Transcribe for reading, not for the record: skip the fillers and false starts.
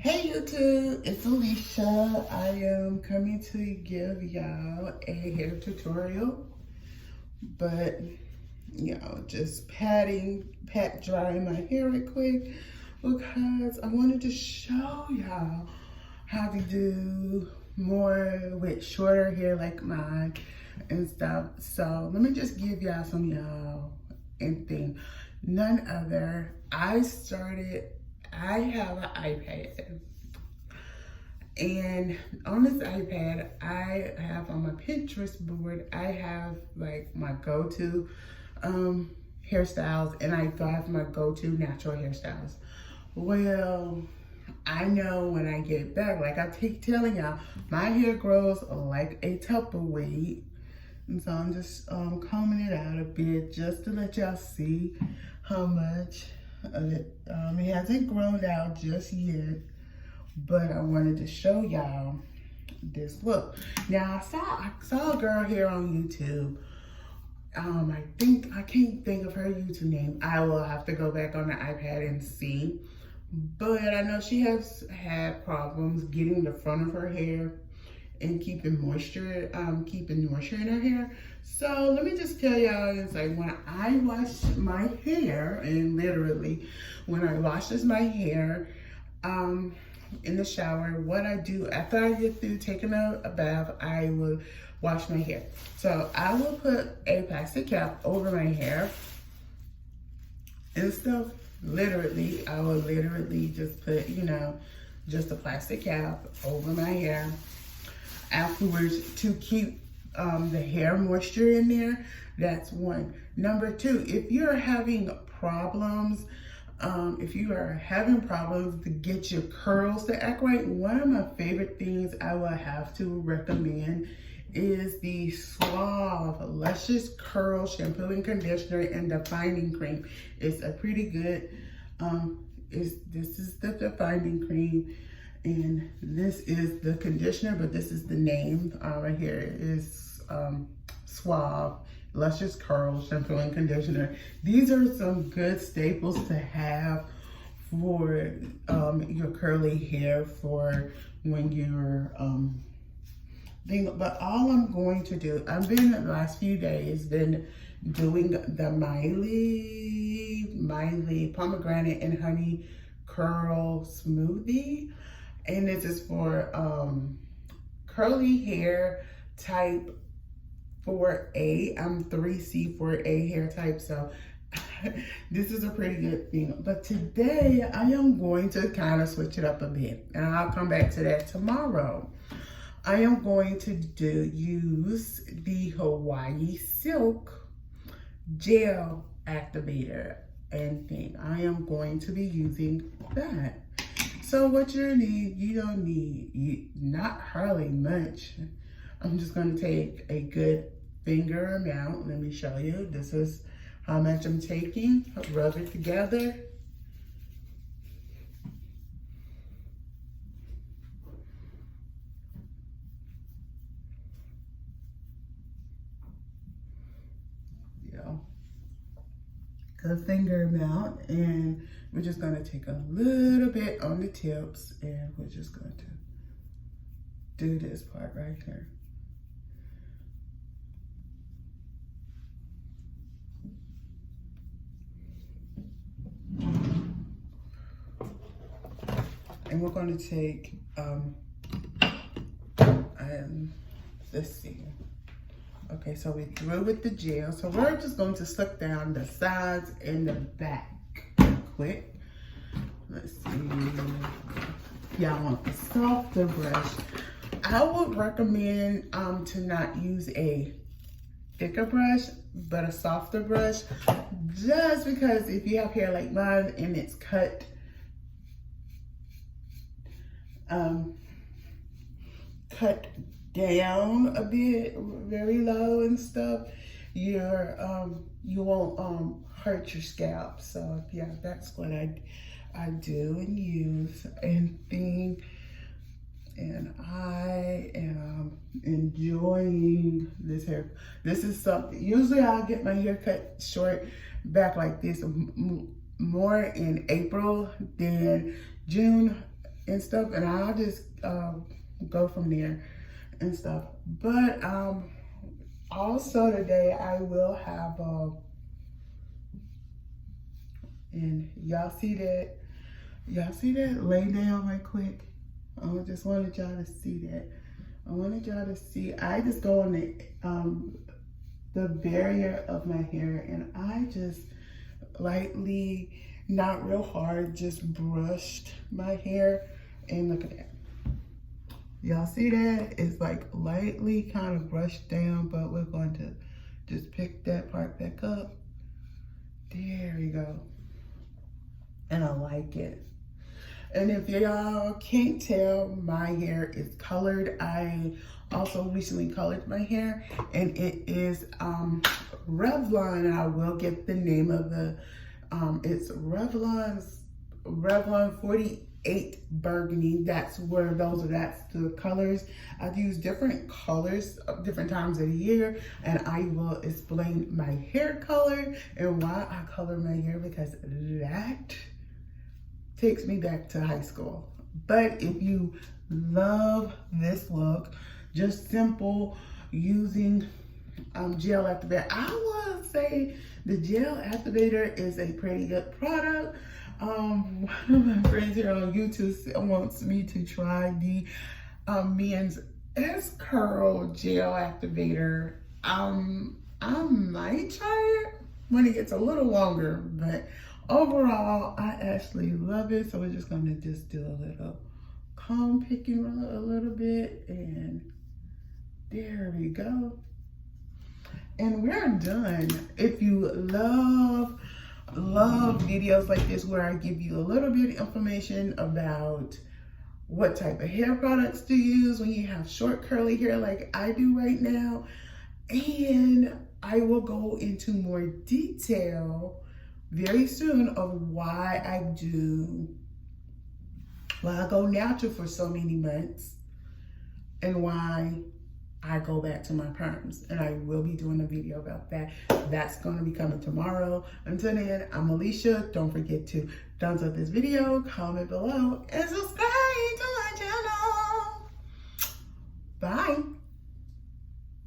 Hey YouTube, it's Alicia. I am coming to give y'all a hair tutorial, but just pat drying my hair real quick because I wanted to show y'all how to do more with shorter hair like mine and stuff. So let me just give y'all some anything. None other. I have an iPad, and on this iPad, I have on my Pinterest board, I have like my go-to hairstyles, and I have my go-to natural hairstyles. Well, I know when I get back, like I keep telling y'all, my hair grows like a tumbleweed. And so I'm just combing it out a bit just to let y'all see how much of it. It hasn't grown out just yet, but I wanted to show y'all this look. Now I saw a girl here on YouTube. I can't think of her YouTube name. I will have to go back on the iPad and see. But I know she has had problems getting the front of her hair and keeping moisture in her hair. So let me just tell y'all, it's like when I wash my hair, and literally when I washes my hair in the shower, what I do after I get through taking a bath, I will wash my hair. So I will put a plastic cap over my hair and stuff. Literally, I will just put, just a plastic cap over my hair afterwards to keep the hair moisture in there. That's one. Number two, if you're having problems, to get your curls to act right, one of my favorite things I will have to recommend is the Suave Luscious Curl Shampoo and Conditioner and Defining Cream. It's a pretty good, this is the defining cream, and this is the conditioner, but this is the name right here is Suave Luscious Curl Shampoo and Conditioner. These are some good staples to have for your curly hair for when you're but all I'm going to do, I've been the last few days been doing the Miley pomegranate and honey curl smoothie, and this is for curly hair type 4A. I'm 3C 4A hair type, so this is a pretty good thing. But today I am going to kind of switch it up a bit, and I'll come back to that tomorrow. I am going to use the Hawaii Silk Gel Activator and thing. I am going to be using that. So what you don't need not hardly much. I'm just going to take a good finger amount. Let me show you. This is how much I'm taking. Rub it together. A finger amount, and we're just going to take a little bit on the tips, and we're just going to do this part right here. And we're going to take let's see. Okay, so we through with the gel. So we're just going to slick down the sides and the back quick. Let's see. Y'all want a softer brush. I would recommend to not use a thicker brush, but a softer brush. Just because if you have hair like mine and it's cut down a bit, very low and stuff, you won't hurt your scalp. So yeah, that's what I do and use and think. And I am enjoying this hair. This is something, usually I'll get my hair cut short back like this more in April than June. and stuff, and I'll just go from there and stuff. But also today I will have and y'all see that? Y'all see that? Lay down right quick. I just wanted y'all to see that. I wanted y'all to see. I just go on the barrier of my hair, and I just lightly, not real hard, just brushed my hair. And look at that. Y'all see that? It's like lightly kind of brushed down, but we're going to just pick that part back up. There we go. And I like it. And if y'all can't tell, my hair is colored. I also recently colored my hair, and it is Revlon. I will get the name of the, it's Revlon 48 Burgundy. That's the colors. I've used different colors different times of the year, and I will explain my hair color and why I color my hair, because that takes me back to high school. But if you love this look, just simple, using gel activator, I would say the gel activator is a pretty good product. One of my friends here on YouTube wants me to try the men's S Curl gel activator. I might try it when it gets a little longer, but overall, I actually love it. So we're just gonna do a little comb picking a little bit, and there we go. And we're done. If you love videos like this where I give you a little bit of information about what type of hair products to use when you have short curly hair like I do right now, and I will go into more detail very soon of why I go natural for so many months and why I go back to my perms. And I will be doing a video about that. That's going to be coming tomorrow. Until then, I'm Alicia. Don't forget to thumbs up this video, comment below, and subscribe to my channel. Bye.